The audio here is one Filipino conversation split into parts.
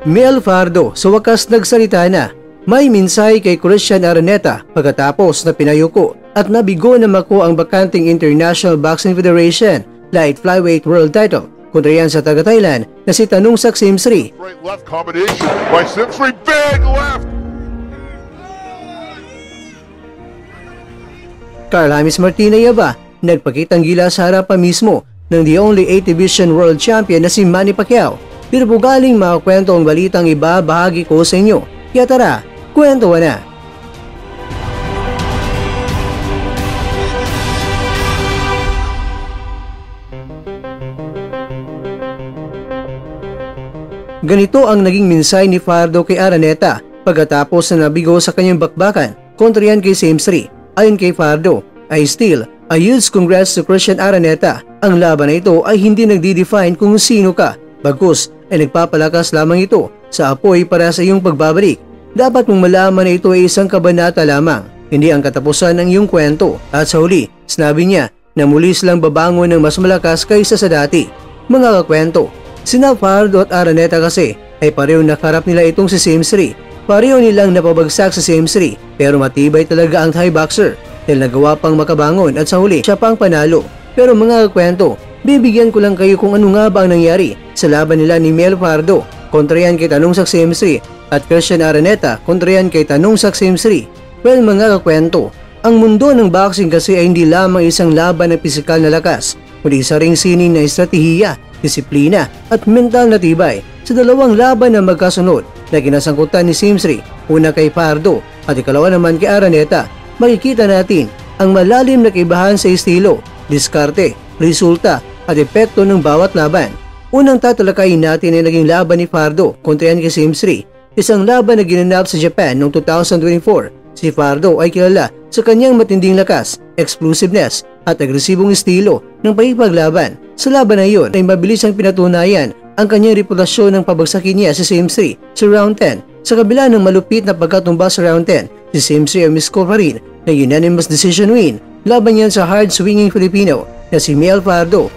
Mel Fardo sa wakas nagsalita na. May mensahe kay Christian Araneta pagkatapos na pinayuko at nabigo na mako ang bakanting International Boxing Federation Light Flyweight World Title kontra yan sa taga-Thailand na si Tanungsak Simsri. Right left combination by Simsri, big left! Carl James Martinez ba nagpakitang gila sa harapan mismo ng the only 8 Division World Champion na si Manny Pacquiao. Pero po galing makakwento ang balitang iba, bahagi ko sa inyo. Kaya tara, kwento na! Ganito ang naging mensahe ni Fardo kay Araneta pagkatapos na nabigo sa kanyang bakbakan kontra yan kay Simsri. Ayon kay Fardo, ay still a huge congrats to Christian Araneta. Ang laban na ito ay hindi nagdi-define kung sino ka. Bagkus ay nagpapalakas lamang ito sa apoy para sa iyong pagbabalik. Dapat mong malaman na ito ay isang kabanata lamang, hindi ang katapusan ng iyong kwento. At sa huli, sinabi niya na muli silang babangon ng mas malakas kaysa sa dati. Mga kakwento, sina Fardo at Araneta kasi ay pareho nakarap nila itong si Simsri. Pareho nilang napabagsak sa Simsri pero matibay talaga ang Thai boxer dahil nagawa pang makabangon at sa huli siya pang panalo. Pero mga kakwento, bibigyan ko lang kayo kung ano nga ba ang nangyari sa laban nila ni Mel Fardo kontra yan kay Tanungsak Simsri at Christian Araneta kontra yan kay Tanungsak Simsri. Well mga kakwento, ang mundo ng boxing kasi ay hindi lamang isang laban ng pisikal na lakas, kundi isa ring sining na estratehiya, disiplina at mental na tibay sa dalawang laban na magkasunod na kinasangkutan ni Simsri, una kay Fardo at ikalawa naman kay Araneta. Makikita natin ang malalim na kaibahan sa estilo, diskarte, resulta at epekto ng bawat laban. Unang tatalakayin natin ay naging laban ni Fardo kontra yan kay Simsri, isang laban na ginanap sa Japan noong 2024. Si Fardo ay kilala sa kanyang matinding lakas, explosiveness at agresibong estilo ng pagpaglaban. Sa laban na iyon ay mabilis ang pinatunayan ang kanyang reputasyon ng pabagsakin niya si Simsri sa round 10. Sa kabila ng malupit na pagkatumba sa round 10, si Simsri ay misko pa rin na unanimous decision win laban niyan sa hard-swinging Filipino na si Mel Fardo.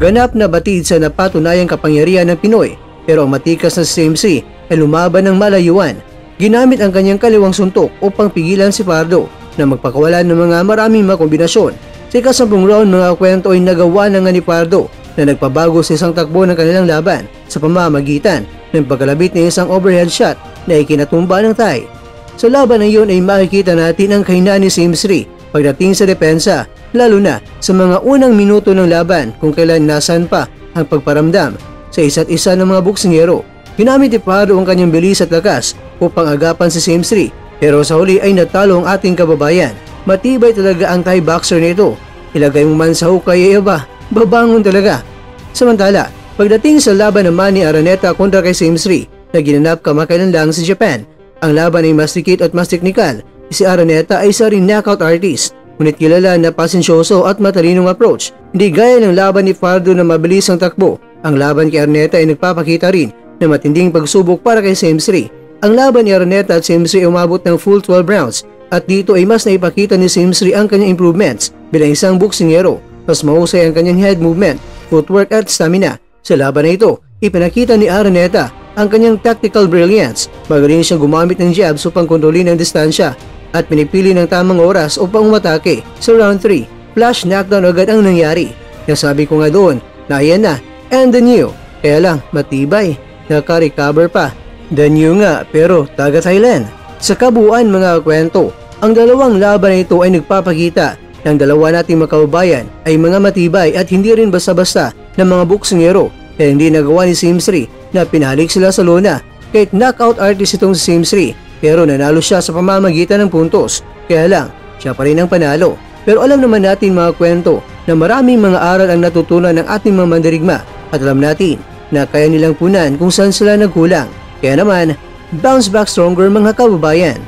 Ganap na batid sa napatunayang kapangyarihan ng Pinoy pero ang matikas na si Simsri ay lumaban ng malayuan. Ginamit ang kanyang kaliwang suntok upang pigilan si Fardo na magpakawalan ng mga maraming makombinasyon. Sa ika-10 round mga kwento ay nagawa na nga ni Fardo na nagpabago sa isang takbo ng kanilang laban sa pamamagitan ng pagkalabit ng isang overhead shot na ikinatumba ng Thai. Sa laban na iyon ay makikita natin ang kahinaan ni Simsri pagdating sa depensa, lalo na sa mga unang minuto ng laban kung kailan nasan pa ang pagparamdam sa isa't isa ng mga boksingero. Ginamit ni Fardo ang kanyang bilis at lakas upang agapan si Simsri pero sa huli ay natalo ang ating kababayan. Matibay talaga ang Thai boxer nito. Ilagay mo man sa hukay ay aba, babangon talaga. Samantala, pagdating sa laban naman ni Araneta kontra kay Simsri na ginanap kamakailan lang sa Japan, ang laban ay mas dikit at mas teknikal. Si Araneta ay isa ring knockout artist, ngunit kilala na pasensyoso at matalinong approach. Hindi gaya ng laban ni Fardo na mabilis ang takbo. Ang laban kay Araneta ay nagpapakita rin na matinding pagsubok para kay Simsri. Ang laban ni Araneta at Simsri ay umabot ng full 12 rounds at dito ay mas naipakita ni Simsri ang kanyang improvements bilang isang boksingero. Mas mahusay ang kanyang head movement, footwork at stamina. Sa laban na ito, ipinakita ni Araneta ang kanyang tactical brilliance. Magaling siyang gumamit ng jabs upang kontrolin ang distansya at pinipili ng tamang oras upang umatake. Sa round 3, flash knockdown agad ang nangyari. Nasabi ko nga doon na ayan na, and the new. Kaya lang, matibay. Naka-recover pa. The new nga, pero taga Thailand. Sa kabuuan mga kwento, ang dalawang laban na ito ay nagpapakita ng dalawa nating makababayan ay mga matibay at hindi rin basta-basta ng mga boksingero kaya hindi nagawa ni Simsri na pinalik sila sa lona. Kahit knockout artist itong si Simsri pero nanalo siya sa pamamagitan ng puntos. Kaya lang, siya pa rin ang panalo. Pero alam naman natin mga kwento na maraming mga aral ang natutunan ng ating mga mandirigma at alam natin na kaya nilang punan kung saan sila nagkulang. Kaya naman, bounce back stronger mga kababayan.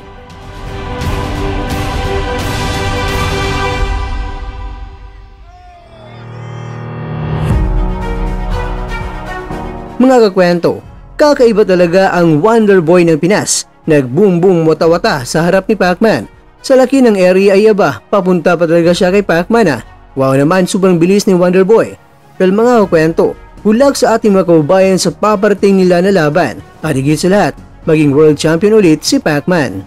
Mga kakwento, kakaiba talaga ang Wonder Boy ng Pinas. Nag-boom-boom wata-wata sa harap ni Pacman. Sa laki ng area ay aba, papunta pa talaga siya kay Pacman ah. Wow naman, sobrang bilis ni Wonder Boy. Well mga kakwento, bulag sa ating mga kaubayan sa paparating nila na laban at higit sa lahat, maging world champion ulit si Pacman.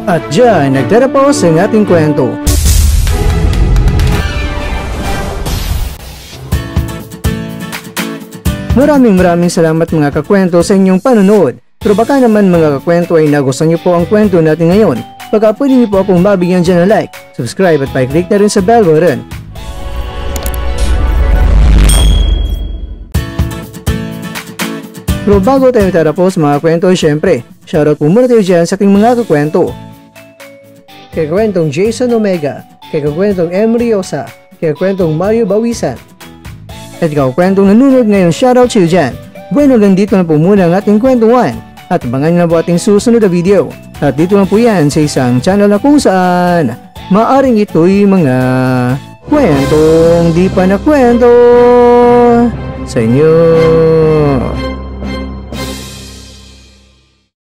At dyan, nagtatapos ang ating kwento. Maraming salamat mga kakwento sa inyong panonood. Pero baka naman mga kakwento ay nagustuhan niyo po ang kwento natin ngayon. Baka pwede niyo po akong mabigyan dyan ng like, subscribe at pa-click na rin sa bell button. Pero bago tayo tatapos mga kwento, syempre, shoutout po muna tayo dyan sa ating mga kakwento. Kay kakwentong Jason Omega, kay kakwentong Emery Osa, kay kakwentong Mario Bawisan, at kakwentong nanonood ngayon, shoutout sa iyo dyan. Bueno, hanggang dito na po muna ang ating kwentuhan at abangan nyo na po ating susunod na video. At dito na po yan sa isang channel na kung saan maaring ito'y mga kwentong di pa na kwento sa inyo.